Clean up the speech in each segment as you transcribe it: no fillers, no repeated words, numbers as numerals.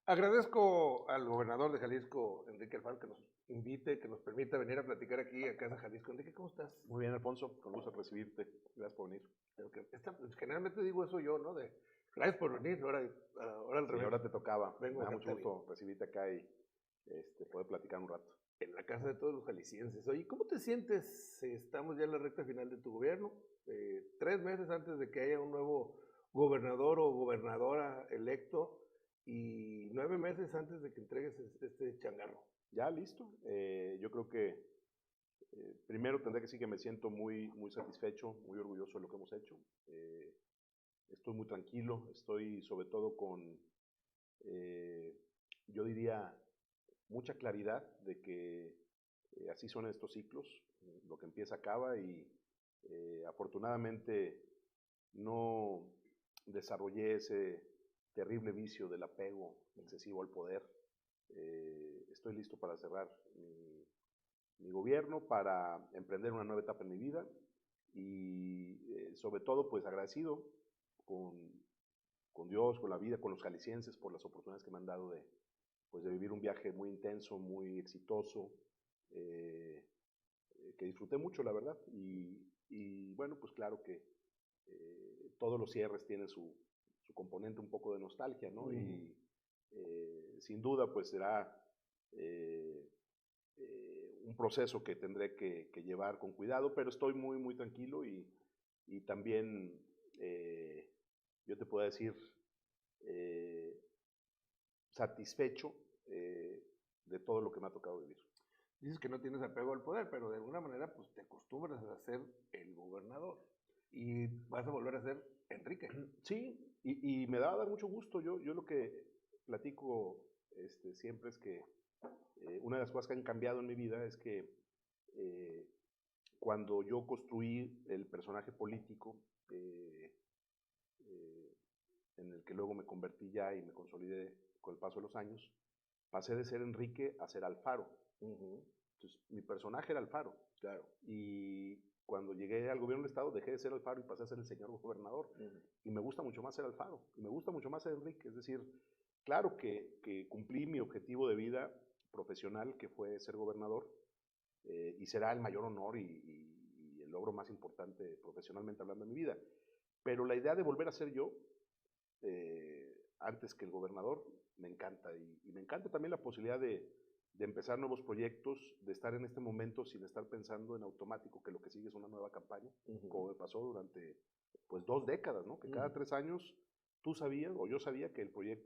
Agradezco al gobernador de Jalisco, Enrique Alfaro, que nos invite, que nos permita venir a platicar aquí a Casa Jalisco. Enrique, ¿cómo estás? Muy bien, Alfonso, con gusto recibirte. Gracias por venir. Generalmente digo eso yo, ¿no? Gracias por venir, ahora al Sí, revés. ahora te tocaba. Vengo Me da a mucho gusto recibirte acá y poder platicar un rato. En la casa de todos los jaliscienses. Oye, ¿cómo te sientes? Estamos ya en la recta final de tu gobierno, 3 meses antes de que haya un nuevo gobernador o gobernadora electo y 9 meses antes de que entregues este changarro. Ya, listo. Yo creo que primero tendré que decir que me siento muy, muy satisfecho, muy orgulloso de lo que hemos hecho. Estoy muy tranquilo, estoy sobre todo con, yo diría, mucha claridad de que así son estos ciclos, lo que empieza acaba y afortunadamente no desarrollé ese terrible vicio del apego excesivo al poder. Estoy listo para cerrar mi gobierno, para emprender una nueva etapa en mi vida y sobre todo pues agradecido con, con Dios, con la vida, con los jaliscienses por las oportunidades que me han dado de vivir un viaje muy intenso, muy exitoso, que disfruté mucho, la verdad. Y bueno, pues claro que todos los cierres tienen su componente un poco de nostalgia, ¿no? Y sin duda, pues será un proceso que tendré que llevar con cuidado, pero estoy muy, muy tranquilo y también yo te puedo decir satisfecho de todo lo que me ha tocado vivir. Dices que no tienes apego al poder, pero de alguna manera pues te acostumbras a ser el gobernador y vas a volver a ser Enrique. Sí, y me da a dar mucho gusto. Yo lo que platico siempre es que una de las cosas que han cambiado en mi vida es que eh, cuando yo construí el personaje político en el que luego me convertí ya y me consolidé con el paso de los años, pasé de ser Enrique a ser Alfaro. Entonces, mi personaje era Alfaro, claro. Y cuando llegué al gobierno del Estado, dejé de ser Alfaro y pasé a ser el señor gobernador. Y me gusta mucho más ser Alfaro, y me gusta mucho más ser Enrique. Es decir, claro que cumplí mi objetivo de vida profesional, que fue ser gobernador, y será el mayor honor y el logro más importante profesionalmente hablando de mi vida. Pero la idea de volver a ser yo, antes que el gobernador, me encanta. Y me encanta también la posibilidad de empezar nuevos proyectos, de estar en este momento sin estar pensando en automático que lo que sigue es una nueva campaña, como me pasó durante pues 2 décadas, ¿no? Que cada 3 años tú sabías o yo sabía que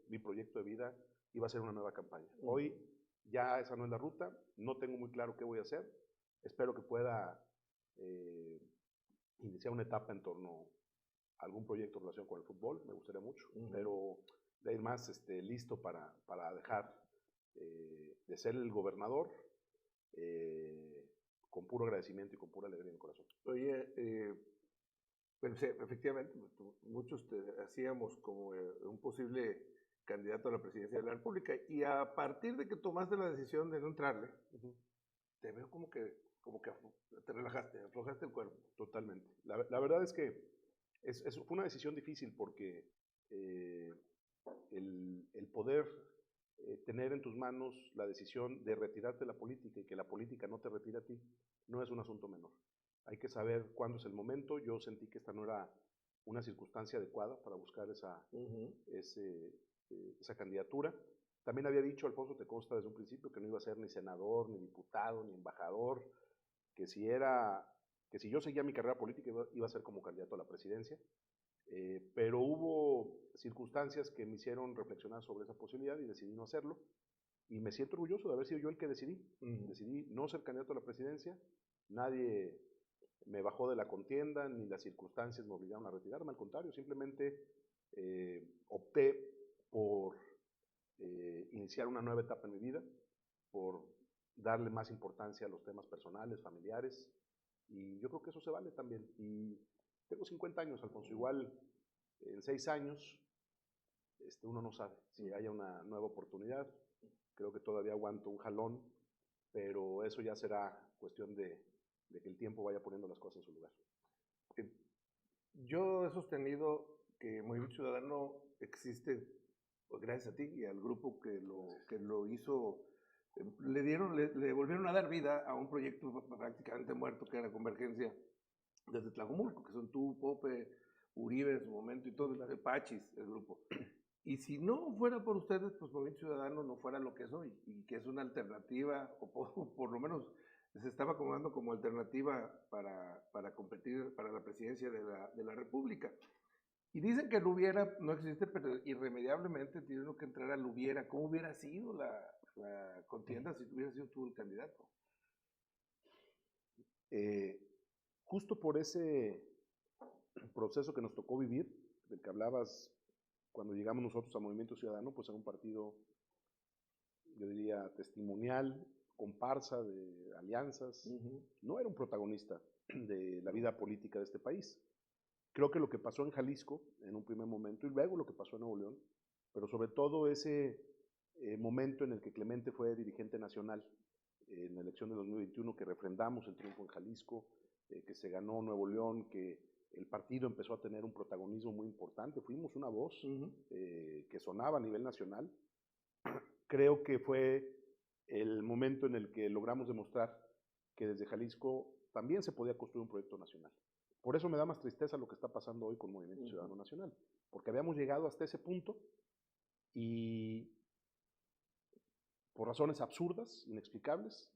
mi proyecto de vida iba a ser una nueva campaña. Hoy ya esa no es la ruta, no tengo muy claro qué voy a hacer, espero que pueda iniciar una etapa en torno a algún proyecto en relación con el fútbol, me gustaría mucho, pero de ir más listo para dejar de ser el gobernador con puro agradecimiento y con pura alegría en el corazón. Oye, bueno, sí, efectivamente, muchos te hacíamos como un posible candidato a la presidencia de la República y a partir de que tomaste la decisión de no entrarle, te veo como que te relajaste, aflojaste el cuerpo. Totalmente. La verdad es que fue una decisión difícil porque el poder tener en tus manos la decisión de retirarte de la política y que la política no te retire a ti, no es un asunto menor. Hay que saber cuándo es el momento. Yo sentí que esta no era una circunstancia adecuada para buscar esa candidatura. También había dicho, Alfonso, te consta desde un principio, que no iba a ser ni senador, ni diputado, ni embajador, que si yo seguía mi carrera política iba a ser como candidato a la presidencia. Pero hubo circunstancias que me hicieron reflexionar sobre esa posibilidad y decidí no hacerlo. Y me siento orgulloso de haber sido yo el que decidí. Decidí no ser candidato a la presidencia. Nadie me bajó de la contienda, ni las circunstancias me obligaron a retirarme. Al contrario, simplemente opté por iniciar una nueva etapa en mi vida, por darle más importancia a los temas personales, familiares. Y yo creo que eso se vale también. Y tengo 50 años, Alfonso. Igual en 6 años uno no sabe si haya una nueva oportunidad. Creo que todavía aguanto un jalón, pero eso ya será cuestión de que el tiempo vaya poniendo las cosas en su lugar. Yo he sostenido que Movimiento Ciudadano existe pues gracias a ti y al grupo que lo hizo, le volvieron a dar vida a un proyecto prácticamente muerto que era Convergencia desde Tlajomulco, que son tú, Pope, Uribe en su momento y todo, Pachis, el grupo. Y si no fuera por ustedes, pues Movimiento Ciudadano no fuera lo que es hoy, y que es una alternativa, o por lo menos se estaba acomodando como alternativa para competir para la presidencia de la República. Y dicen que el hubiera no existe, pero irremediablemente tiene uno que entrar al hubiera. ¿Cómo hubiera sido la contienda si hubiera sido tú el candidato? Justo por ese proceso que nos tocó vivir, del que hablabas cuando llegamos nosotros a Movimiento Ciudadano, pues era un partido, yo diría, testimonial, comparsa de alianzas, no era un protagonista de la vida política de este país. Creo que lo que pasó en Jalisco en un primer momento y luego lo que pasó en Nuevo León, pero sobre todo ese momento en el que Clemente fue dirigente nacional en la elección de 2021, que refrendamos el triunfo en Jalisco, que se ganó Nuevo León, que el partido empezó a tener un protagonismo muy importante, fuimos una voz que sonaba a nivel nacional. Creo que fue el momento en el que logramos demostrar que desde Jalisco también se podía construir un proyecto nacional. Por eso me da más tristeza lo que está pasando hoy con Movimiento Ciudadano Nacional, porque habíamos llegado hasta ese punto y por razones absurdas, inexplicables,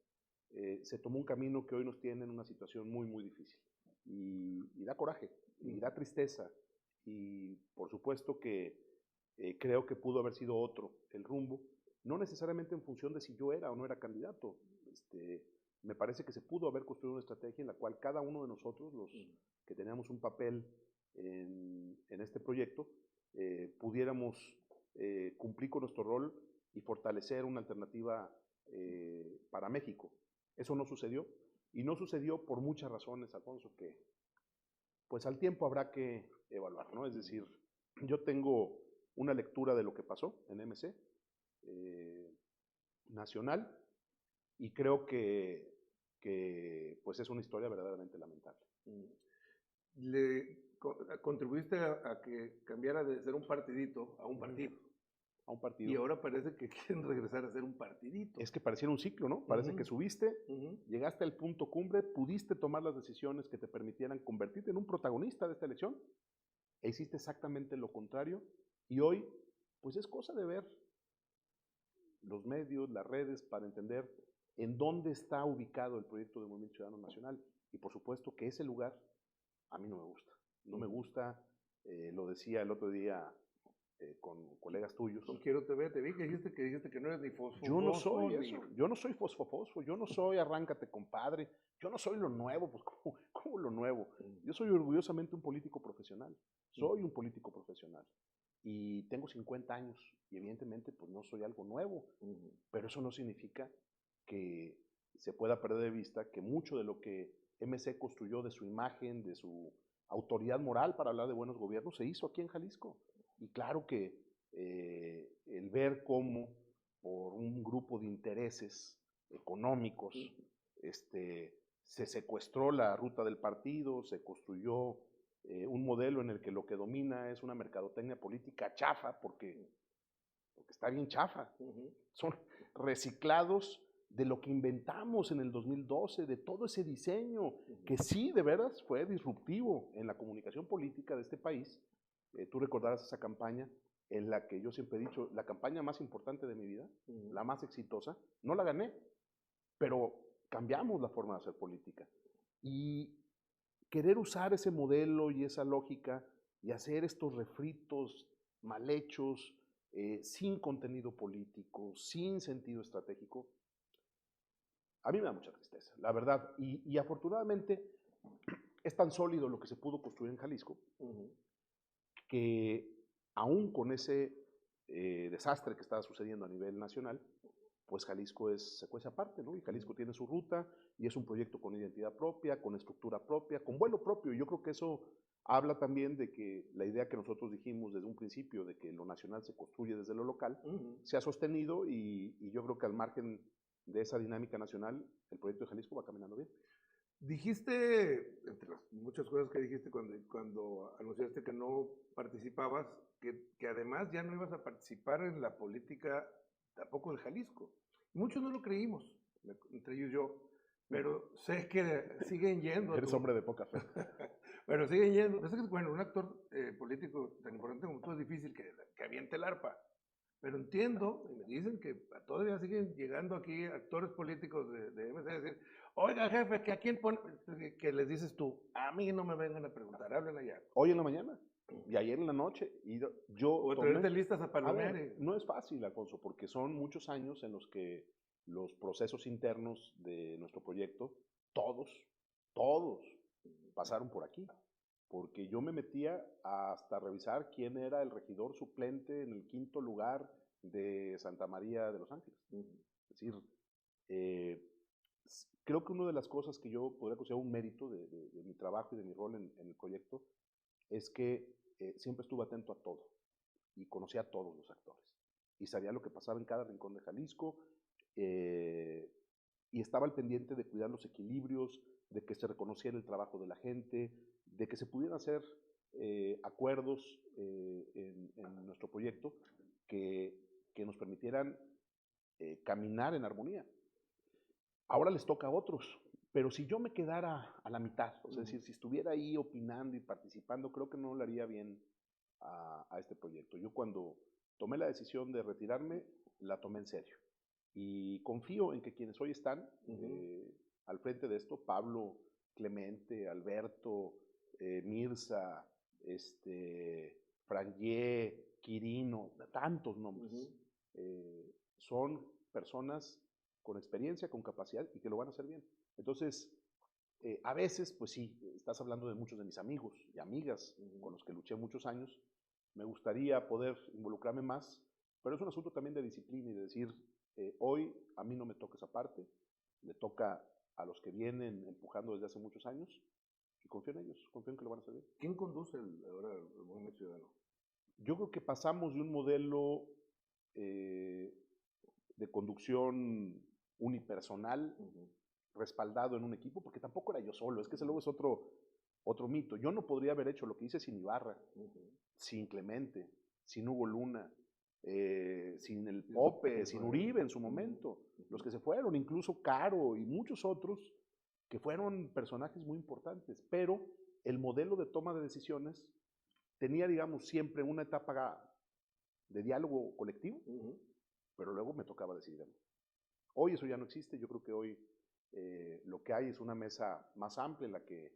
se tomó un camino que hoy nos tiene en una situación muy, muy difícil. Y da coraje, y da tristeza, y por supuesto que creo que pudo haber sido otro el rumbo, no necesariamente en función de si yo era o no era candidato. Me parece que se pudo haber construido una estrategia en la cual cada uno de nosotros, los que teníamos un papel en este proyecto, pudiéramos cumplir con nuestro rol y fortalecer una alternativa para México. Eso no sucedió, y no sucedió por muchas razones, Alfonso, que pues al tiempo habrá que evaluar, ¿no? Es decir, yo tengo una lectura de lo que pasó en MC nacional, y creo que pues es una historia verdaderamente lamentable. ¿Le contribuiste a que cambiara de ser un partidito a un partido? A un partido. Y ahora parece que quieren regresar a ser un partidito. Es que pareciera un ciclo, ¿no? Parece que subiste, llegaste al punto cumbre, pudiste tomar las decisiones que te permitieran convertirte en un protagonista de esta elección, e hiciste exactamente lo contrario, y hoy, pues es cosa de ver los medios, las redes, para entender en dónde está ubicado el proyecto de Movimiento Ciudadano Nacional, y por supuesto que ese lugar a mí no me gusta. No me gusta, lo decía el otro día con colegas tuyos. Con Quiero TV, te vi que dijiste que no eres ni fosfo. Yo no soy eso, yo no soy fosfo, yo no soy arráncate compadre, yo no soy lo nuevo, pues ¿cómo lo nuevo? Yo soy orgullosamente un político profesional, soy un político profesional, y tengo 50 años, y evidentemente pues no soy algo nuevo, pero eso no significa que se pueda perder de vista que mucho de lo que MC construyó, de su imagen, de su autoridad moral para hablar de buenos gobiernos, se hizo aquí en Jalisco. Y claro que el ver cómo por un grupo de intereses económicos se secuestró la ruta del partido, se construyó un modelo en el que lo que domina es una mercadotecnia política chafa, porque está bien chafa. Son reciclados de lo que inventamos en el 2012, de todo ese diseño, que sí, de veras, fue disruptivo en la comunicación política de este país. Tú recordarás esa campaña en la que yo siempre he dicho, la campaña más importante de mi vida, la más exitosa, no la gané, pero cambiamos la forma de hacer política. Y querer usar ese modelo y esa lógica y hacer estos refritos mal hechos, sin contenido político, sin sentido estratégico, a mí me da mucha tristeza, la verdad. Y afortunadamente es tan sólido lo que se pudo construir en Jalisco, que aún con ese desastre que estaba sucediendo a nivel nacional, pues Jalisco se cuece aparte, ¿no? Y Jalisco tiene su ruta, y es un proyecto con identidad propia, con estructura propia, con vuelo propio. Y yo creo que eso habla también de que la idea que nosotros dijimos desde un principio, de que lo nacional se construye desde lo local, se ha sostenido, y yo creo que al margen de esa dinámica nacional, el proyecto de Jalisco va caminando bien. Dijiste, entre las muchas cosas que dijiste cuando anunciaste que no participabas, que además ya no ibas a participar en la política tampoco en Jalisco. Muchos no lo creímos, entre ellos yo, pero sé que siguen yendo. Eres hombre de poca fe. Pero siguen yendo. Es que, bueno, un actor político tan importante como tú es difícil que aviente el arpa. Pero entiendo, y me dicen que todavía siguen llegando aquí actores políticos de MC a decir, oiga jefe, que a quién pone, que les dices tú, a mí no me vengan a preguntar, hablen allá. Hoy en la mañana y ayer en la noche. Y yo o traerte listas a Palomera. No es fácil, Alfonso, porque son muchos años en los que los procesos internos de nuestro proyecto, todos pasaron por aquí. Porque yo me metía hasta revisar quién era el regidor suplente en el 5º lugar de Santa María de los Ángeles. Es decir, creo que una de las cosas que yo podría considerar un mérito de mi trabajo y de mi rol en el proyecto es que siempre estuve atento a todo y conocía a todos los actores y sabía lo que pasaba en cada rincón de Jalisco y estaba al pendiente de cuidar los equilibrios, de que se reconociera el trabajo de la gente, de que se pudieran hacer acuerdos en nuestro proyecto que nos permitieran caminar en armonía. Ahora les toca a otros, pero si yo me quedara a la mitad, o sea, es decir, si estuviera ahí opinando y participando, creo que no le haría bien a este proyecto. Yo cuando tomé la decisión de retirarme, la tomé en serio. Y confío en que quienes hoy están al frente de esto, Pablo, Clemente, Alberto, Mirza, Frangié, Quirino, tantos nombres, son personas con experiencia, con capacidad y que lo van a hacer bien. Entonces, a veces, pues sí, estás hablando de muchos de mis amigos y amigas con los que luché muchos años. Me gustaría poder involucrarme más, pero es un asunto también de disciplina y de decir, hoy a mí no me toca esa parte, le toca a los que vienen empujando desde hace muchos años y confío en ellos, confío en que lo van a hacer bien. ¿Quién conduce ahora el Movimiento Ciudadano? Yo creo que pasamos de un modelo de conducción unipersonal, respaldado en un equipo, porque tampoco era yo solo, es que ese luego es otro mito. Yo no podría haber hecho lo que hice sin Ibarra, sin Clemente, sin Hugo Luna, sin el Pope, sin Uribe en su momento, los que se fueron, incluso Caro y muchos otros que fueron personajes muy importantes, pero el modelo de toma de decisiones tenía, digamos, siempre una etapa de diálogo colectivo, pero luego me tocaba decidir. Hoy eso ya no existe, yo creo que hoy lo que hay es una mesa más amplia en la que,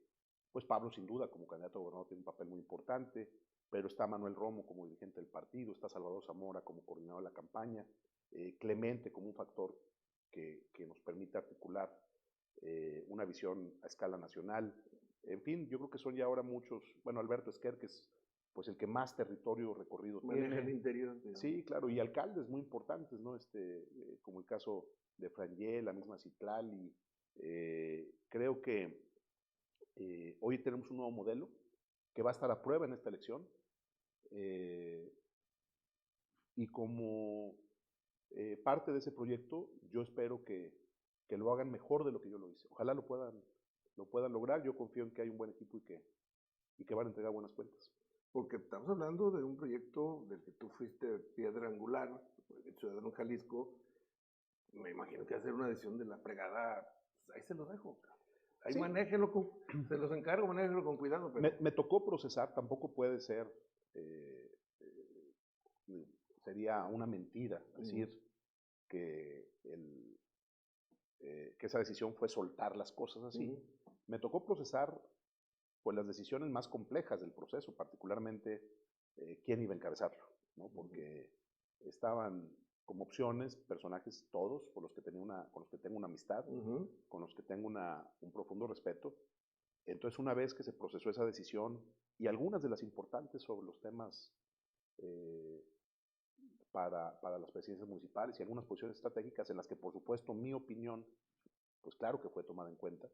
pues Pablo sin duda como candidato a gobernador tiene un papel muy importante, pero está Manuel Romo como dirigente del partido, está Salvador Zamora como coordinador de la campaña, Clemente como un factor que nos permite articular una visión a escala nacional. En fin, yo creo que son ya ahora muchos, bueno, Alberto Esquer, que es pues el que más territorio recorrido maneja tiene. El interior. Digamos. Sí, claro, y alcaldes muy importantes, ¿no? Como el caso de Frangé, la misma Citlali. Creo que hoy tenemos un nuevo modelo que va a estar a prueba en esta elección. Y como parte de ese proyecto, yo espero que lo hagan mejor de lo que yo lo hice. Ojalá lo puedan lograr. Yo confío en que hay un buen equipo y que van a entregar buenas cuentas. Porque estamos hablando de un proyecto del que tú fuiste piedra angular, el Ciudadano Jalisco. Me imagino que hacer una decisión de la fregada, pues ahí se los dejo. Ahí sí. Manéjenlo, se los encargo, manéjenlo con cuidado. Pero... Me tocó procesar, tampoco puede ser, sería una mentira decir que esa decisión fue soltar las cosas así. Me tocó procesar pues las decisiones más complejas del proceso, particularmente quién iba a encabezarlo, ¿no? Porque estaban como opciones personajes todos con los que tengo una amistad, con los que tengo un profundo respeto. Entonces, una vez que se procesó esa decisión y algunas de las importantes sobre los temas para las presidencias municipales y algunas posiciones estratégicas en las que, por supuesto, mi opinión, pues claro que fue tomada en cuenta.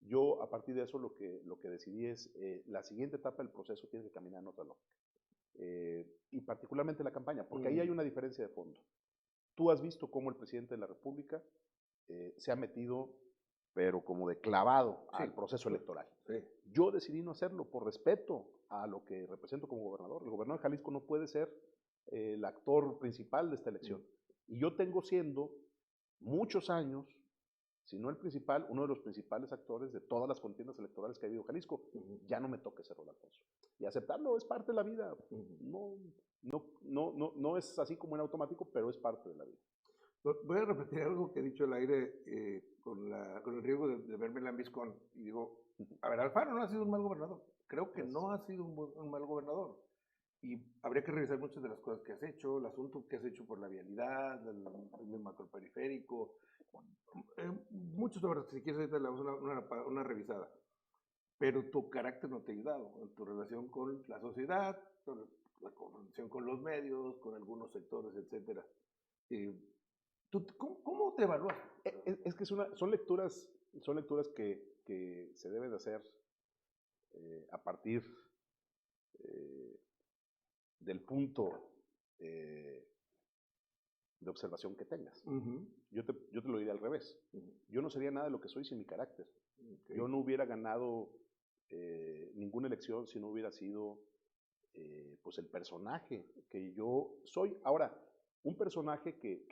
Yo, a partir de eso, lo que decidí es la siguiente etapa del proceso tiene que caminar en otra lógica. Y particularmente la campaña, porque ahí hay una diferencia de fondo. Tú has visto cómo el presidente de la República se ha metido pero como de clavado Sí, al proceso electoral. Sí. Yo decidí no hacerlo por respeto a lo que represento como gobernador. El gobernador de Jalisco no puede ser el actor principal de esta elección. Y yo tengo siendo muchos años, si no el principal, uno de los principales actores de todas las contiendas electorales que ha habido en Jalisco. Ya no me toca ese rol, Alfonso. Y aceptarlo es parte de la vida. No es así como en automático, pero es parte de la vida. Voy a repetir algo que he dicho al aire con el riesgo de verme lambiscón. Y digo, a ver, Alfaro no ha sido un mal gobernador. Creo que no ha sido un mal gobernador. Y habría que revisar muchas de las cosas que has hecho, el asunto que has hecho por la vialidad, el macroperiférico, muchos obras que si quieres ahorita le damos una revisada. Pero tu carácter no te ha ayudado en tu relación con la sociedad, con la confrontación con los medios, con algunos sectores, etc. ¿Cómo te evalúas? Es que son lecturas que se deben de hacer a partir del punto de observación que tengas. Yo te lo diré al revés. Yo no sería nada de lo que soy sin mi carácter. Yo no hubiera ganado ninguna elección si no hubiera sido pues el personaje que yo soy. Ahora, un personaje que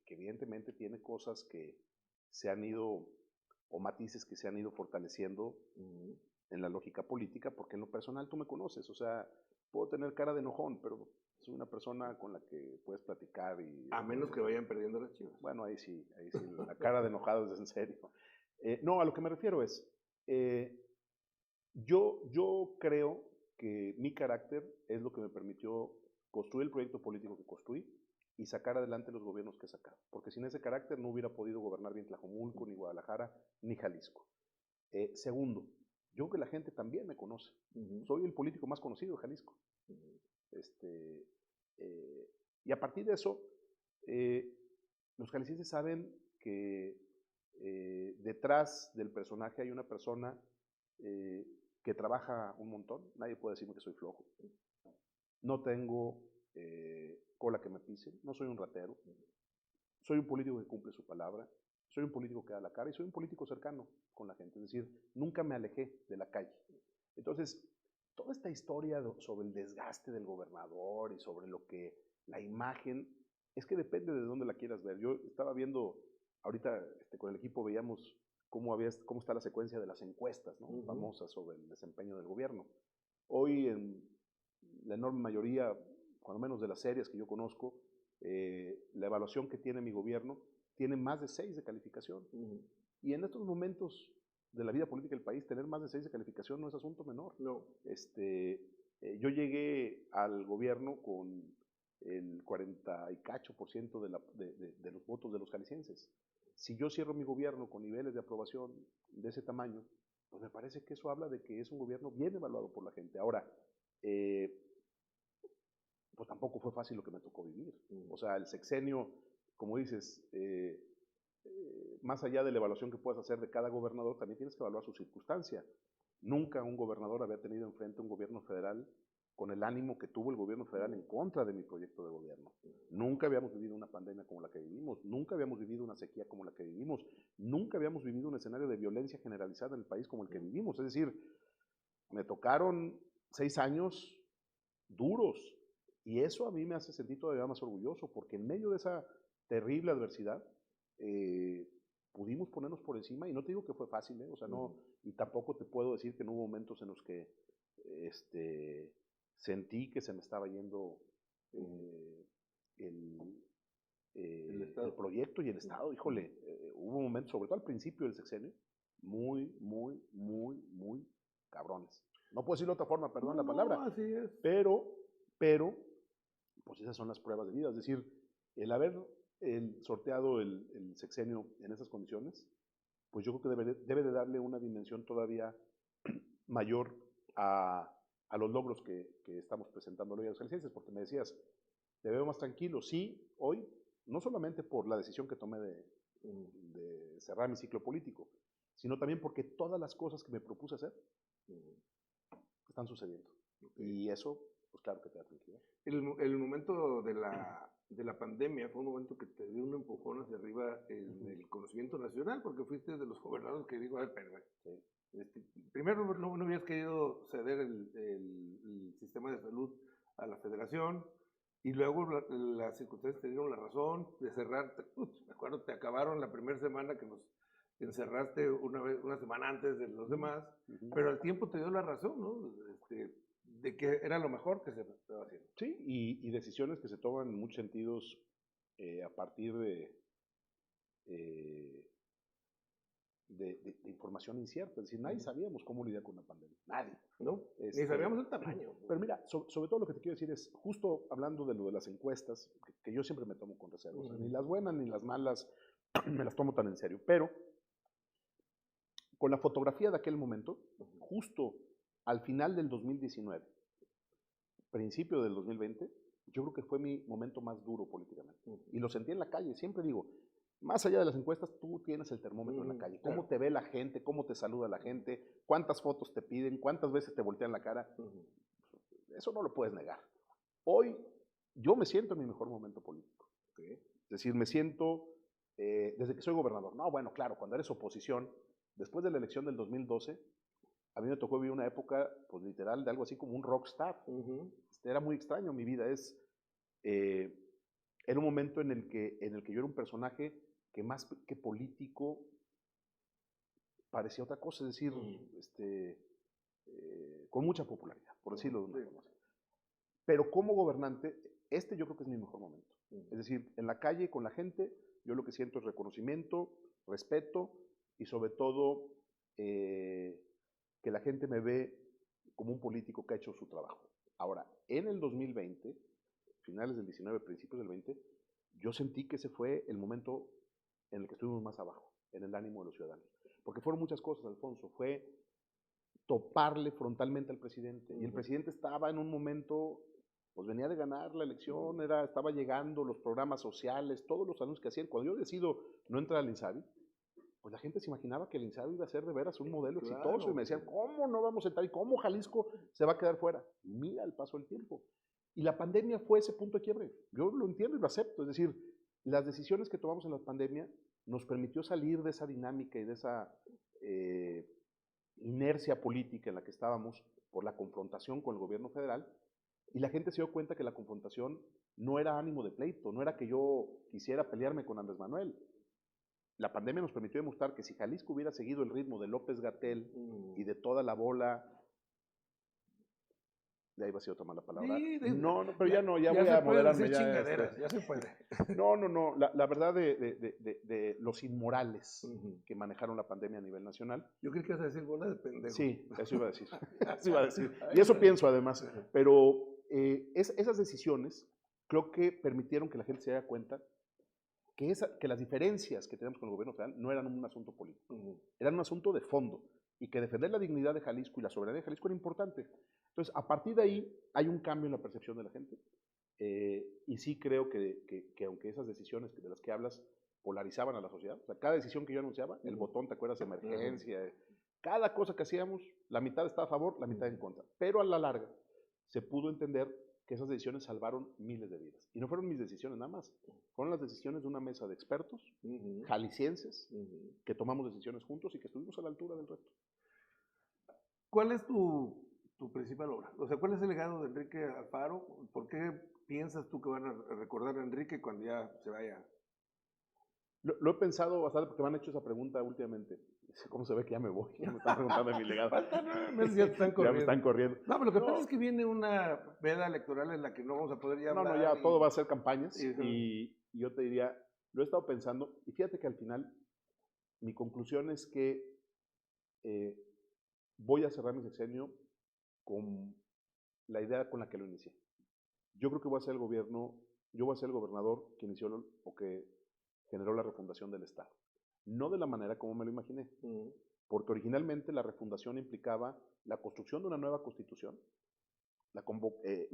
evidentemente tiene cosas que se han ido, o matices que se han ido fortaleciendo en la lógica política, porque en lo personal tú me conoces, o sea, puedo tener cara de enojón, pero soy una persona con la que puedes platicar y... A menos que vayan perdiendo las Chivas. Bueno, ahí sí, la cara de enojado es en serio. No, a lo que me refiero es, yo creo que mi carácter es lo que me permitió construir el proyecto político que construí y sacar adelante los gobiernos que he sacado. Porque sin ese carácter no hubiera podido gobernar bien Tlajomulco, ni Guadalajara, ni Jalisco. Segundo, yo creo que la gente también me conoce. Soy el político más conocido de Jalisco. Y a partir de eso, los jaliscienses saben que detrás del personaje hay una persona que trabaja un montón. Nadie puede decirme que soy flojo. No tengo cola que me pise, no soy un ratero. Soy un político que cumple su palabra, soy un político que da la cara y soy un político cercano con la gente. Es decir, nunca me alejé de la calle. Entonces, toda esta historia sobre el desgaste del gobernador y sobre lo que la imagen, es que depende de dónde la quieras ver. Yo estaba viendo, ahorita con el equipo veíamos cómo está la secuencia de las encuestas, ¿no? Famosas sobre el desempeño del gobierno. Hoy en la enorme mayoría, cuando menos de las series que yo conozco, la evaluación que tiene mi gobierno tiene más de 6 de calificación. Y en estos momentos de la vida política del país, tener más de 6 de calificación no es asunto menor. No. Yo llegué al gobierno con el 40 y cacho por ciento de los votos de los jaliscienses. Si yo cierro mi gobierno con niveles de aprobación de ese tamaño, pues me parece que eso habla de que es un gobierno bien evaluado por la gente. Ahora, pues tampoco fue fácil lo que me tocó vivir. O sea, el sexenio, como dices, más allá de la evaluación que puedas hacer de cada gobernador, también tienes que evaluar su circunstancia. Nunca un gobernador había tenido enfrente un gobierno federal con el ánimo que tuvo el gobierno federal en contra de mi proyecto de gobierno. Nunca habíamos vivido una pandemia como la que vivimos, nunca habíamos vivido una sequía como la que vivimos, nunca habíamos vivido un escenario de violencia generalizada en el país como el que vivimos. Es decir, me tocaron 6 años duros y eso a mí me hace sentir todavía más orgulloso porque en medio de esa terrible adversidad pudimos ponernos por encima y no te digo que fue fácil, o sea, no, y tampoco te puedo decir que no hubo momentos en los que sentí que se me estaba yendo el proyecto y el Estado. Híjole, hubo momentos, sobre todo al principio del sexenio, muy cabrones. No puedo decirlo de otra forma, perdón la palabra. Así es. Pero, pues esas son las pruebas de vida. Es decir, el haber sorteado el sexenio en esas condiciones, pues yo creo que debe de darle una dimensión todavía mayor a los logros que estamos presentando hoy a los jaliscienses, porque me decías, te veo más tranquilo. Sí, hoy, no solamente por la decisión que tomé de cerrar mi ciclo político, sino también porque todas las cosas que me propuse hacer están sucediendo. Y eso, pues claro que te da tranquilidad. El momento de de la pandemia fue un momento que te dio un empujón hacia arriba en el conocimiento nacional, porque fuiste de los gobernadores que digo, a ver, pero, primero no habías querido ceder el sistema de salud a la federación, y luego las circunstancias te dieron la razón de cerrar. Me acuerdo, te acabaron la primera semana que nos encerraste una semana antes de los demás, pero al tiempo te dio la razón, ¿no? De que era lo mejor que se estaba haciendo. Sí, y decisiones que se toman en muchos sentidos a partir de información incierta. Es decir, nadie sabíamos cómo lidiar con una pandemia. Nadie. ¿No? Ni sabíamos el tamaño. Pero mira, sobre todo lo que te quiero decir es, justo hablando de lo de las encuestas, que yo siempre me tomo con reservas. Ni las buenas ni las malas me las tomo tan en serio. Pero con la fotografía de aquel momento, justo al final del 2019, principio del 2020, yo creo que fue mi momento más duro políticamente. Y lo sentí en la calle. Siempre digo, más allá de las encuestas, tú tienes el termómetro en la calle. Cómo te ve la gente, cómo te saluda la gente, cuántas fotos te piden, cuántas veces te voltean la cara. Eso no lo puedes negar. Hoy yo me siento en mi mejor momento político. Es decir, me siento desde que soy gobernador. No, bueno, claro, cuando eres oposición, después de la elección del 2012, a mí me tocó vivir una época, pues literal, de algo así como un rockstar. Era muy extraño mi vida. Era un momento en el que yo era un personaje que más que político parecía otra cosa, es decir, con mucha popularidad, por decirlo de una forma. Pero como gobernante, yo creo que es mi mejor momento. Es decir, en la calle, con la gente, yo lo que siento es reconocimiento, respeto y sobre todo que la gente me ve como un político que ha hecho su trabajo. Ahora, en el 2020, finales del 19, principios del 20, yo sentí que ese fue el momento en el que estuvimos más abajo, en el ánimo de los ciudadanos. Porque fueron muchas cosas, Alfonso. Fue toparle frontalmente al presidente. Y el presidente estaba en un momento, pues venía de ganar la elección, estaba llegando los programas sociales, todos los anuncios que hacían. Cuando yo decido no entrar al INSABI, pues la gente se imaginaba que el INSABI iba a ser de veras un modelo exitoso. Y me decían, ¿cómo no vamos a entrar? ¿Y cómo Jalisco se va a quedar fuera? Mira el paso del tiempo. Y la pandemia fue ese punto de quiebre. Yo lo entiendo y lo acepto. Es decir, las decisiones que tomamos en la pandemia nos permitió salir de esa dinámica y de esa inercia política en la que estábamos por la confrontación con el gobierno federal, y la gente se dio cuenta que la confrontación no era ánimo de pleito, no era que yo quisiera pelearme con Andrés Manuel. La pandemia nos permitió demostrar que si Jalisco hubiera seguido el ritmo de López-Gatell y de toda la bola, de ahí va a ser otra mala palabra. Sí, no, pero ya voy a moderarme. Ya se puede. No, la verdad de los inmorales que manejaron la pandemia a nivel nacional. Yo creo que ibas a decir bola de pendejo. Sí, eso iba a decir. Eso iba a decir. Y eso pienso además. Pero esas decisiones creo que permitieron que la gente se diera cuenta que las diferencias que tenemos con el gobierno federal no eran un asunto político, eran un asunto de fondo, y que defender la dignidad de Jalisco y la soberanía de Jalisco era importante. Entonces, a partir de ahí, hay un cambio en la percepción de la gente, y sí creo que aunque esas decisiones de las que hablas polarizaban a la sociedad, o sea, cada decisión que yo anunciaba, el botón, ¿te acuerdas? Emergencia, cada cosa que hacíamos, la mitad estaba a favor, la mitad en contra, pero a la larga se pudo entender que esas decisiones salvaron miles de vidas. Y no fueron mis decisiones nada más, fueron las decisiones de una mesa de expertos, jaliscienses, que tomamos decisiones juntos y que estuvimos a la altura del reto. ¿Cuál es tu principal obra? O sea, ¿cuál es el legado de Enrique Alfaro? ¿Por qué piensas tú que van a recordar a Enrique cuando ya se vaya? Lo he pensado bastante porque me han hecho esa pregunta últimamente. ¿Cómo se ve que ya me voy? Ya me están preguntando de mi legado. Faltan 9 meses, ya te están corriendo. Ya me están corriendo. No, pero lo que pasa es que viene una veda electoral en la que no vamos a poder ya hablar. No, ya todo va a ser campañas. Y yo te diría, lo he estado pensando, y fíjate que al final mi conclusión es que voy a cerrar mi sexenio con la idea con la que lo inicié. Yo creo que voy a ser el gobernador que inició o que generó la refundación del Estado. No de la manera como me lo imaginé, porque originalmente la refundación implicaba la construcción de una nueva constitución, la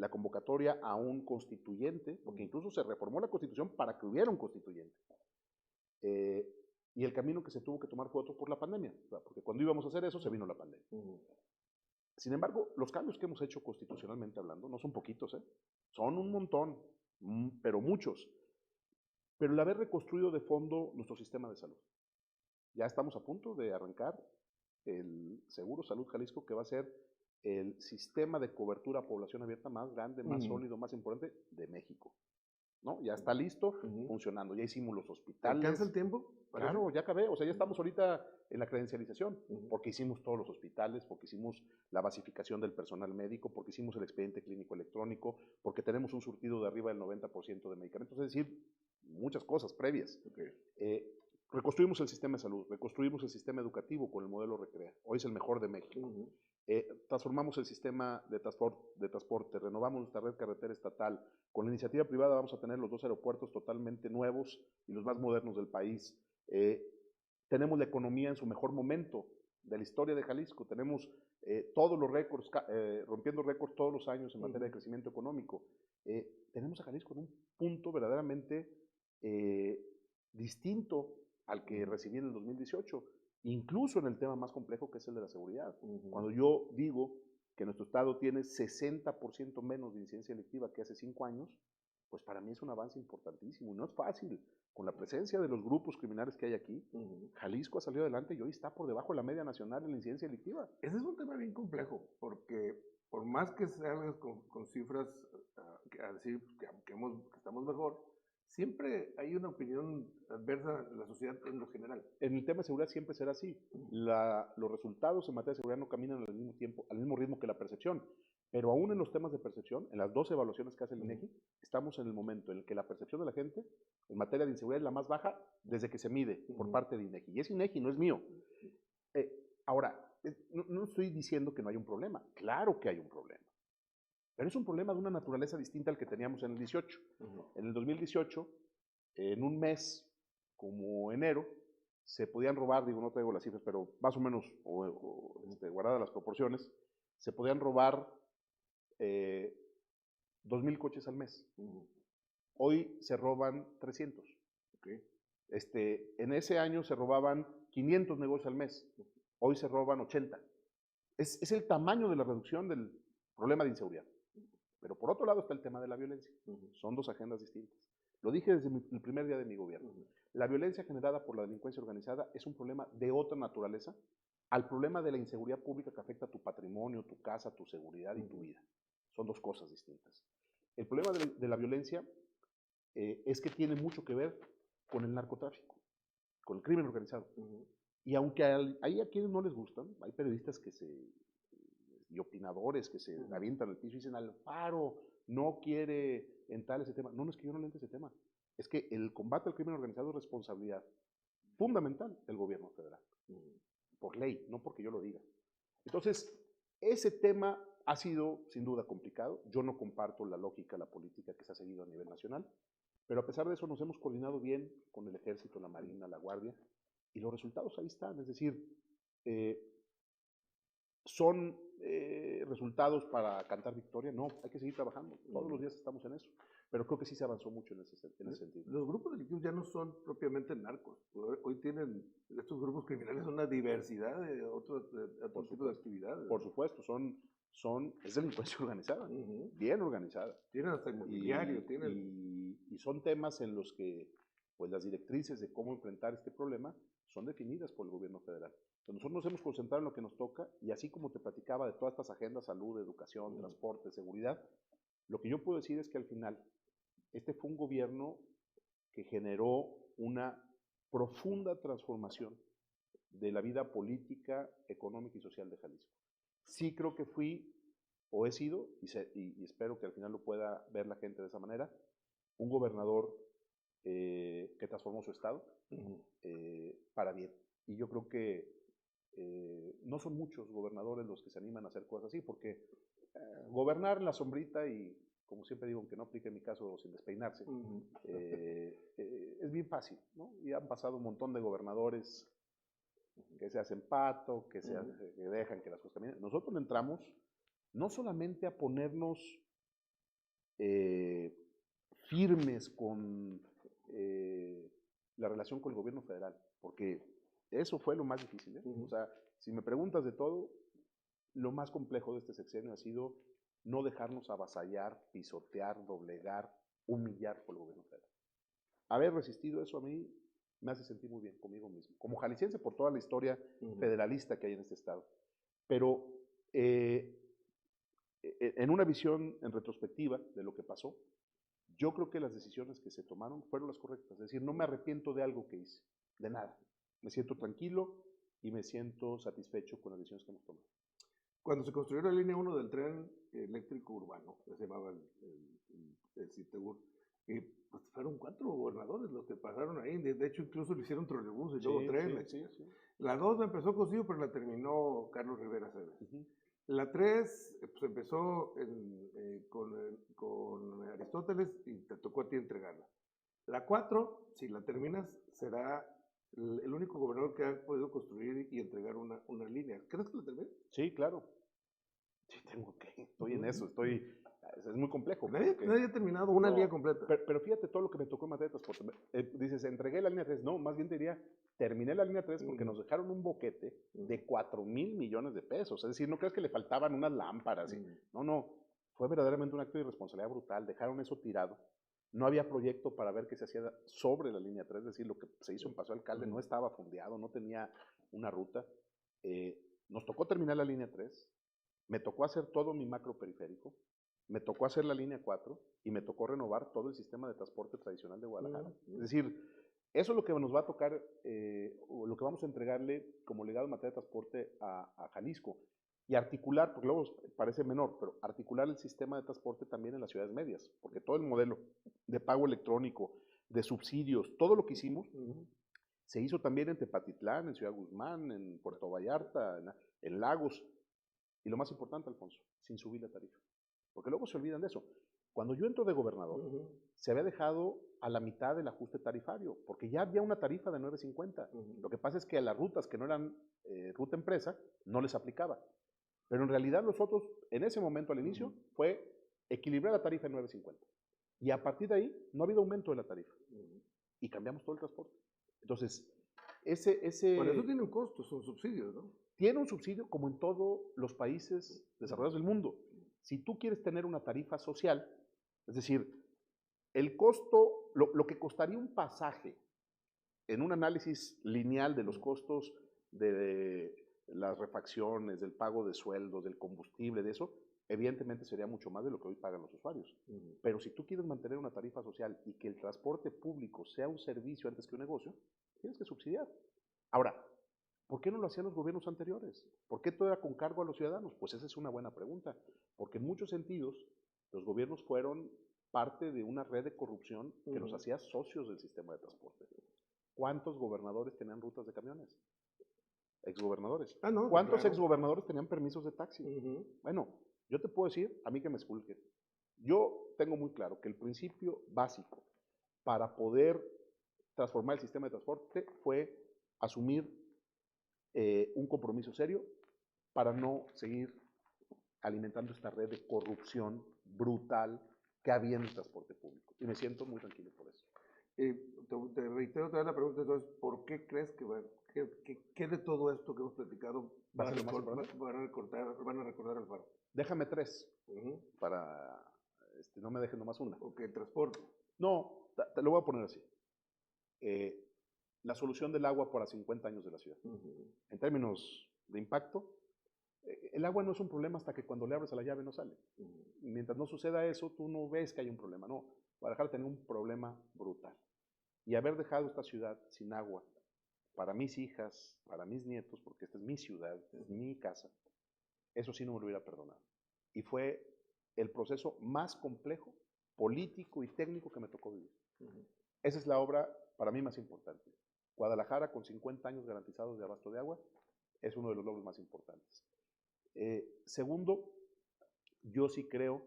convocatoria a un constituyente, porque incluso se reformó la constitución para que hubiera un constituyente. Y el camino que se tuvo que tomar fue otro por la pandemia, porque cuando íbamos a hacer eso se vino la pandemia. Sin embargo, los cambios que hemos hecho constitucionalmente hablando no son poquitos, son un montón. pero muchos. Pero el haber reconstruido de fondo nuestro sistema de salud. Ya estamos a punto de arrancar el Seguro Salud Jalisco, que va a ser el sistema de cobertura a población abierta más grande, más sólido, más importante de México. ¿No? Ya está listo, funcionando. Ya hicimos los hospitales. ¿Alcanza el tiempo? Claro, ya acabé. O sea, ya estamos ahorita en la credencialización, porque hicimos todos los hospitales, porque hicimos la basificación del personal médico, porque hicimos el expediente clínico electrónico, porque tenemos un surtido de arriba del 90% de medicamentos, es decir, muchas cosas previas. Reconstruimos el sistema de salud, reconstruimos el sistema educativo con el modelo Recrea. Hoy es el mejor de México. Transformamos el sistema de transporte, renovamos nuestra red carretera estatal. Con la iniciativa privada vamos a tener los 2 aeropuertos totalmente nuevos y los más modernos del país. Tenemos la economía en su mejor momento de la historia de Jalisco. Tenemos todos los récords, rompiendo récords todos los años en materia de crecimiento económico. Tenemos a Jalisco en un punto verdaderamente distinto al que recibí en el 2018, incluso en el tema más complejo que es el de la seguridad. Cuando yo digo que nuestro estado tiene 60% menos de incidencia delictiva que hace 5 años, pues para mí es un avance importantísimo. No es fácil. Con la presencia de los grupos criminales que hay aquí, Jalisco ha salido adelante y hoy está por debajo de la media nacional en la incidencia delictiva. Ese es un tema bien complejo, porque por más que salgas con cifras a decir que estamos mejor, siempre hay una opinión adversa en la sociedad en lo general. En el tema de seguridad siempre será así. Los resultados en materia de seguridad no caminan al mismo ritmo que la percepción. Pero aún en los temas de percepción, en las 2 evaluaciones que hace el INEGI, estamos en el momento en el que la percepción de la gente en materia de inseguridad es la más baja desde que se mide por parte de INEGI. Y es INEGI, no es mío. Ahora, no estoy diciendo que no hay un problema. Claro que hay un problema. Pero es un problema de una naturaleza distinta al que teníamos en el 18. En el 2018, en un mes como enero, se podían robar, digo, no traigo las cifras, pero más o menos, guardadas las proporciones, se podían robar 2,000 coches al mes. Hoy se roban 300. En ese año se robaban 500 negocios al mes. Hoy se roban 80. Es el tamaño de la reducción del problema de inseguridad. Pero por otro lado está el tema de la violencia. Son 2 agendas distintas. Lo dije desde el primer día de mi gobierno. La violencia generada por la delincuencia organizada es un problema de otra naturaleza al problema de la inseguridad pública que afecta a tu patrimonio, tu casa, tu seguridad y tu vida. Son 2 cosas distintas. El problema de la violencia es que tiene mucho que ver con el narcotráfico, con el crimen organizado. Y aunque hay a quienes no les gustan, hay periodistas y opinadores que se avientan al piso y dicen, Alfaro no quiere entrar ese tema. No es que yo no le entre ese tema. Es que el combate al crimen organizado es responsabilidad fundamental del gobierno federal. Por ley, no porque yo lo diga. Entonces, ese tema ha sido sin duda complicado. Yo no comparto la lógica, la política que se ha seguido a nivel nacional, pero a pesar de eso nos hemos coordinado bien con el Ejército, la Marina, la Guardia, y los resultados ahí están. Es decir, ¿son resultados para cantar victoria? No, hay que seguir trabajando. Todos los días estamos en eso. Pero creo que sí se avanzó mucho en ese sentido. Los grupos delictivos ya no son propiamente narcos. Hoy tienen, estos grupos criminales, una diversidad de otro tipo de actividades. Por supuesto, es delincuencia organizada, bien organizada. Tienen hasta inmobiliario. Y son temas en los que pues, las directrices de cómo enfrentar este problema son definidas por el gobierno federal. Nosotros nos hemos concentrado en lo que nos toca y así como te platicaba de todas estas agendas, salud, educación, transporte, seguridad, lo que yo puedo decir es que al final este fue un gobierno que generó una profunda transformación de la vida política, económica y social de Jalisco. Sí creo que fui, o he sido, y espero que al final lo pueda ver la gente de esa manera, un gobernador que transformó su estado para bien. Y yo creo que no son muchos gobernadores los que se animan a hacer cosas así, porque gobernar en la sombrita y, como siempre digo, aunque no aplique en mi caso sin despeinarse, es bien fácil, ¿no? Y han pasado un montón de gobernadores que se hacen pato, que dejan que las cosas caminen. Nosotros entramos no solamente a ponernos firmes con la relación con el gobierno federal, porque eso fue lo más difícil. O sea, si me preguntas de todo, lo más complejo de este sexenio ha sido no dejarnos avasallar, pisotear, doblegar humillar por el gobierno federal. Haber resistido eso a mí me hace sentir muy bien conmigo mismo, como jalisciense por toda la historia federalista que hay en este estado. Pero en una visión en retrospectiva de lo que pasó, yo creo que las decisiones que se tomaron fueron las correctas. Es decir, no me arrepiento de algo que hice, de nada. Me siento tranquilo y me siento satisfecho con las decisiones que hemos tomado. Cuando se construyó la línea 1 del tren eléctrico urbano, que se llamaba el Citeur, pues fueron 4 gobernadores los que pasaron ahí. De hecho, incluso le hicieron trolebús y luego tren. Sí. La 2 la empezó Cosío, pero la terminó Carlos Rivera Cebes. La 3 pues empezó con Aristóteles y te tocó a ti entregarla. La 4, si la terminas, será el único gobernador que ha podido construir y entregar una línea. ¿Crees que la termine? Sí, claro. Sí, estoy en eso, es muy complejo. Nadie ha terminado una línea completa. Pero fíjate todo lo que me tocó en materia de transporte. Dices, entregué la línea 3. No, más bien diría, terminé la línea 3 porque nos dejaron un boquete de 4,000 millones de pesos. Es decir, no crees que le faltaban unas lámparas. No, fue verdaderamente un acto de irresponsabilidad brutal. Dejaron eso tirado. No había proyecto para ver qué se hacía sobre la línea 3. Es decir, lo que se hizo en Paso Alcalde no estaba fondeado, no tenía una ruta. Nos tocó terminar la línea 3. Me tocó hacer todo mi macro periférico, me tocó hacer la línea 4 y me tocó renovar todo el sistema de transporte tradicional de Guadalajara. Es decir, eso es lo que nos va a tocar, o lo que vamos a entregarle como legado en materia de transporte a Jalisco. Y articular, porque luego parece menor, pero articular el sistema de transporte también en las ciudades medias, porque todo el modelo de pago electrónico, de subsidios, todo lo que hicimos, se hizo también en Tepatitlán, en Ciudad Guzmán, en Puerto Vallarta, en Lagos. Y lo más importante, Alfonso, sin subir la tarifa. Porque luego se olvidan de eso. Cuando yo entro de gobernador, se había dejado a la mitad del ajuste tarifario, porque ya había una tarifa de 9.50. Lo que pasa es que a las rutas que no eran ruta empresa, no les aplicaba. Pero en realidad nosotros, en ese momento al inicio, fue equilibrar la tarifa en 9.50. Y a partir de ahí, no ha habido aumento de la tarifa. Y cambiamos todo el transporte. Entonces, Por eso tiene un costo, son subsidios, ¿no? Tiene un subsidio como en todos los países desarrollados del mundo. Si tú quieres tener una tarifa social, es decir, el costo, lo que costaría un pasaje en un análisis lineal de los costos de las refacciones, del pago de sueldos, del combustible, de eso, evidentemente sería mucho más de lo que hoy pagan los usuarios. Pero si tú quieres mantener una tarifa social y que el transporte público sea un servicio antes que un negocio, tienes que subsidiar. Ahora, ¿por qué no lo hacían los gobiernos anteriores? ¿Por qué todo era con cargo a los ciudadanos? Pues esa es una buena pregunta, porque en muchos sentidos los gobiernos fueron parte de una red de corrupción que los hacía socios del sistema de transporte. ¿Cuántos gobernadores tenían rutas de camiones? Exgobernadores. No, ¿Cuántos claro. exgobernadores tenían permisos de taxi? Bueno, yo te puedo decir, a mí que me expulquen. Yo tengo muy claro que el principio básico para poder transformar el sistema de transporte fue asumir un compromiso serio para no seguir alimentando esta red de corrupción brutal que había en el transporte público. Y me siento muy tranquilo por eso. Te reitero otra vez la pregunta, entonces, ¿por qué crees que de todo esto que hemos platicado van a recordar al Faro? Déjame 3, para no me dejen nomás una. Ok, transporte. No, te lo voy a poner así. La solución del agua para 50 años de la ciudad. En términos de impacto, el agua no es un problema hasta que cuando le abres a la llave no sale. Mientras no suceda eso, tú no ves que hay un problema. No, Guadalajara tiene un problema brutal. Y haber dejado esta ciudad sin agua para mis hijas, para mis nietos, porque esta es mi ciudad, es mi casa, eso sí no me lo hubiera perdonado. Y fue el proceso más complejo, político y técnico que me tocó vivir. Esa es la obra para mí más importante. Guadalajara, con 50 años garantizados de abasto de agua, es uno de los logros más importantes. Segundo, yo sí creo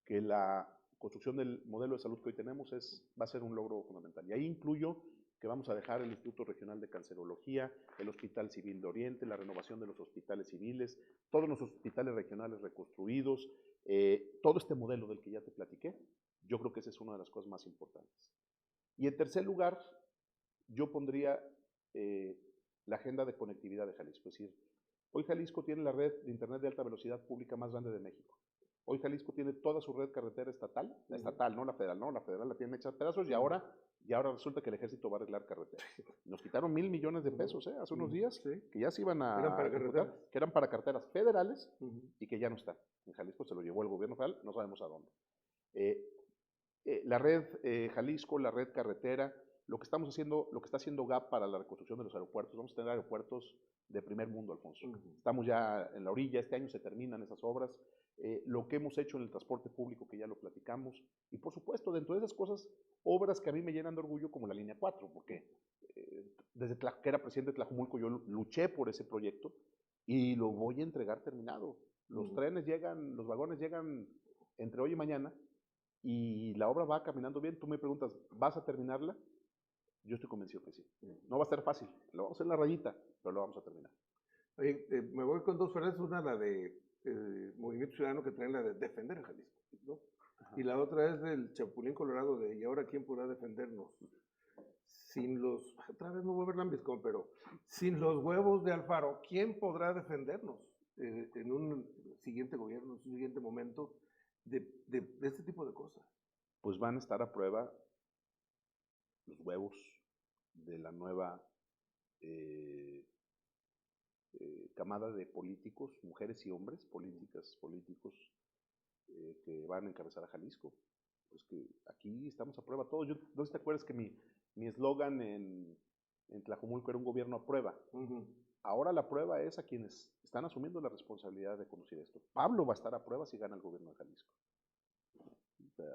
que la construcción del modelo de salud que hoy tenemos va a ser un logro fundamental. Y ahí incluyo que vamos a dejar el Instituto Regional de Cancerología, el Hospital Civil de Oriente, la renovación de los hospitales civiles, todos los hospitales regionales reconstruidos, todo este modelo del que ya te platiqué, yo creo que esa es una de las cosas más importantes. Y en tercer lugar, yo pondría la agenda de conectividad de Jalisco. Es decir, hoy Jalisco tiene la red de internet de alta velocidad pública más grande de México. Hoy Jalisco tiene toda su red carretera estatal, la estatal, no la federal, no, la federal la tienen hecha a pedazos y ahora resulta que el ejército va a arreglar carreteras. Nos quitaron 1,000 millones de pesos hace unos días, que ya se iban a eran para ejecutar, que eran para carreteras federales y que ya no están. En Jalisco se lo llevó el gobierno federal, no sabemos a dónde. La red Jalisco, la red carretera, lo que estamos haciendo, lo que está haciendo GAP para la reconstrucción de los aeropuertos, vamos a tener aeropuertos de primer mundo, Alfonso. Estamos ya en la orilla, este año se terminan esas obras. Lo que hemos hecho en el transporte público, que ya lo platicamos, y por supuesto, dentro de esas cosas, obras que a mí me llenan de orgullo, como la línea 4, porque desde que era presidente de Tlajumulco yo luché por ese proyecto y lo voy a entregar terminado. Los trenes llegan, los vagones llegan entre hoy y mañana, y la obra va caminando bien. Tú me preguntas, ¿vas a terminarla? Yo estoy convencido que sí. No va a ser fácil, lo vamos a hacer en la rayita, pero lo vamos a terminar. Oye, me voy con dos frases, una la de Movimiento Ciudadano, que trae la de defender a Jalisco, ¿no? Y la otra es del Chapulín Colorado, de ¿y ahora quién podrá defendernos? Sin los, otra vez no voy a ver Lambiscón, pero sin los huevos de Alfaro, ¿quién podrá defendernos en un siguiente gobierno, en un siguiente momento de este tipo de cosas? Pues van a estar a prueba los huevos de la nueva camada de políticos, mujeres y hombres, políticos que van a encabezar a Jalisco. Pues que aquí estamos a prueba todos. ¿No te acuerdas que mi eslogan en Tlajumulco era un gobierno a prueba? Ahora la prueba es a quienes están asumiendo la responsabilidad de conducir esto. Pablo va a estar a prueba si gana el gobierno de Jalisco. O sea,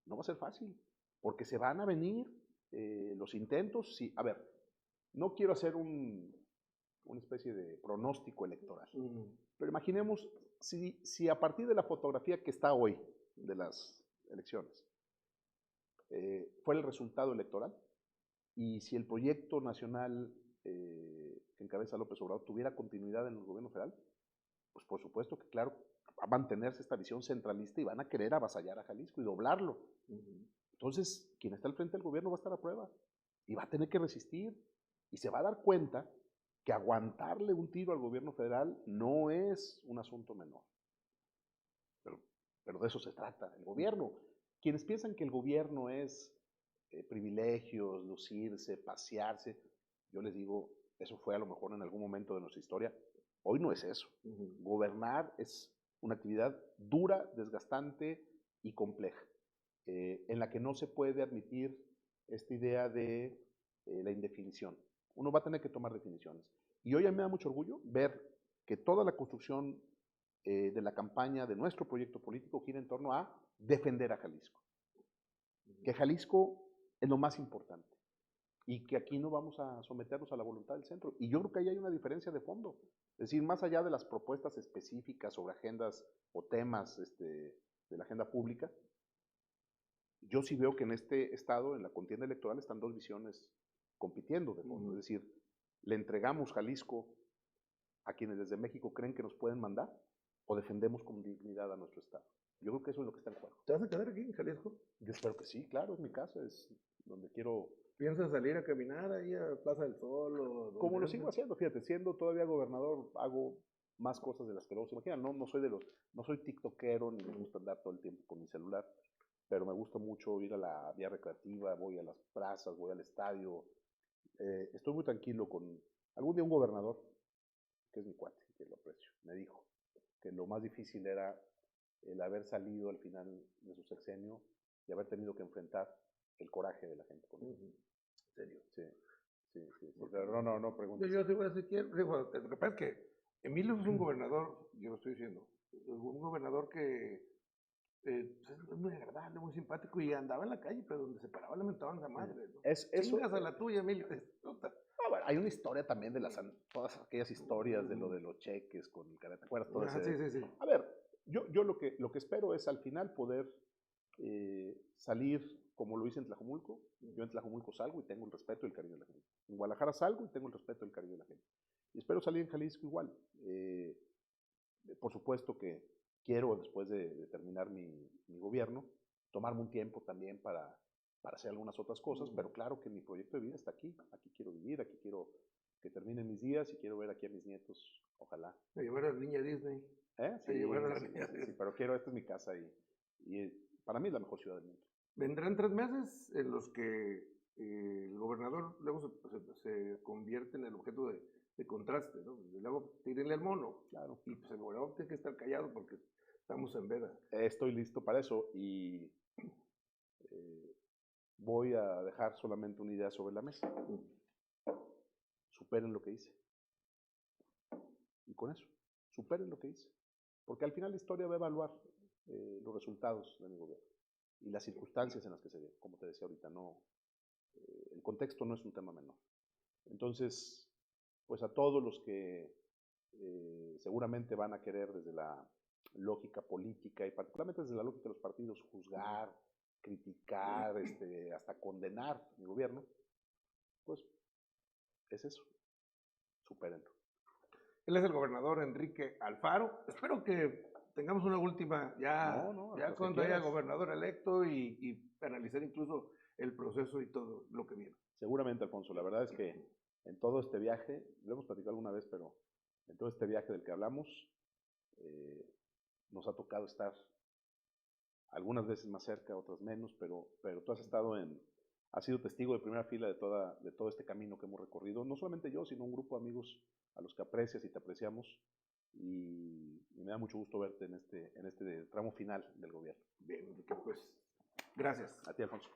no va a ser fácil, porque se van a venir los intentos. Sí, a ver, no quiero hacer una especie de pronóstico electoral, pero imaginemos si a partir de la fotografía que está hoy de las elecciones fue el resultado electoral, y si el proyecto nacional que encabeza López Obrador tuviera continuidad en el gobierno federal, pues por supuesto que claro, va a mantenerse esta visión centralista y van a querer avasallar a Jalisco y doblarlo. Entonces, quien está al frente del gobierno va a estar a prueba y va a tener que resistir y se va a dar cuenta que aguantarle un tiro al gobierno federal no es un asunto menor. Pero de eso se trata, el gobierno. Quienes piensan que el gobierno es privilegios, lucirse, pasearse, yo les digo, eso fue a lo mejor en algún momento de nuestra historia. Hoy no es eso. Gobernar es una actividad dura, desgastante y compleja, en la que no se puede admitir esta idea de la indefinición. Uno va a tener que tomar definiciones. Y hoy a mí me da mucho orgullo ver que toda la construcción de la campaña de nuestro proyecto político gira en torno a defender a Jalisco. Que Jalisco es lo más importante y que aquí no vamos a someternos a la voluntad del centro. Y yo creo que ahí hay una diferencia de fondo. Es decir, más allá de las propuestas específicas sobre agendas o temas de la agenda pública, yo sí veo que en este estado, en la contienda electoral, están dos visiones compitiendo de fondo. Es decir, le entregamos Jalisco a quienes desde México creen que nos pueden mandar, o defendemos con dignidad a nuestro estado. Yo creo que eso es lo que está en juego. ¿Te vas a quedar aquí en Jalisco? Yo espero que sí, claro, es mi casa, es donde quiero. ¿Piensas salir a caminar ahí a Plaza del Sol? Como lo sigo haciendo, fíjate, siendo todavía gobernador, hago más cosas de las que luego se imaginan. No soy tiktokero, ni me gusta andar todo el tiempo con mi celular, pero me gusta mucho ir a la vía recreativa, voy a las plazas, voy al estadio. Estoy muy tranquilo con. Algún día un gobernador, que es mi cuate, que lo aprecio, me dijo que lo más difícil era el haber salido al final de su sexenio y haber tenido que enfrentar el coraje de la gente con él. ¿En serio? Sí. Pero no preguntes. Yo te voy a decir quién. Lo que pasa es que Emilio es un gobernador, yo lo estoy diciendo, un gobernador que es muy agradable, muy simpático, y andaba en la calle, pero donde se paraba le mentaban a madre, ¿no? Chingas a la tuya, Emilio. Bueno, hay una historia también de todas aquellas historias de lo de los cheques con el cara, ¿te acuerdas? Todo ese. Sí. A ver, yo lo que espero es al final poder salir como lo hice en Tlajumulco. Yo en Tlajumulco salgo y tengo el respeto y el cariño de la gente. En Guadalajara salgo y tengo el respeto y el cariño de la gente. Y espero salir en Jalisco igual. Por supuesto que quiero, después de terminar mi gobierno, tomarme un tiempo también para hacer algunas otras cosas, pero claro que mi proyecto de vida está aquí. Aquí quiero vivir, aquí quiero que terminen mis días y quiero ver aquí a mis nietos, ojalá. A llevar a la niña a Disney. Sí, llevar a la sí, niña. sí, pero esta es mi casa y para mí es la mejor ciudad del mundo. Vendrán 3 meses en los que el gobernador luego se convierte en el objeto de contraste, ¿no? Y luego tírenle al mono. Claro. Y pues el gobernador tiene que estar callado porque estamos en veda. Estoy listo para eso y voy a dejar solamente una idea sobre la mesa. Superen lo que hice. Y con eso, superen lo que hice. Porque al final la historia va a evaluar los resultados de mi gobierno y las circunstancias en las que se dio. Como te decía ahorita, no, el contexto no es un tema menor. Entonces, pues a todos los que seguramente van a querer desde la lógica política y particularmente desde la lógica de los partidos juzgar, criticar, hasta condenar mi gobierno, pues es eso, supérenlo. Él es el gobernador Enrique Alfaro. Espero que tengamos una última ya cuando haya gobernador electo y analizar incluso el proceso y todo lo que viene. Seguramente, Alfonso. La verdad es que en todo este viaje, lo hemos platicado alguna vez, pero en todo este viaje del que hablamos, nos ha tocado estar algunas veces más cerca, otras menos, pero tú has sido testigo de primera fila de todo este camino que hemos recorrido, no solamente yo, sino un grupo de amigos a los que aprecias y te apreciamos, y me da mucho gusto verte en este tramo final del gobierno. Bien, Enrique, pues, gracias. A ti, Alfonso.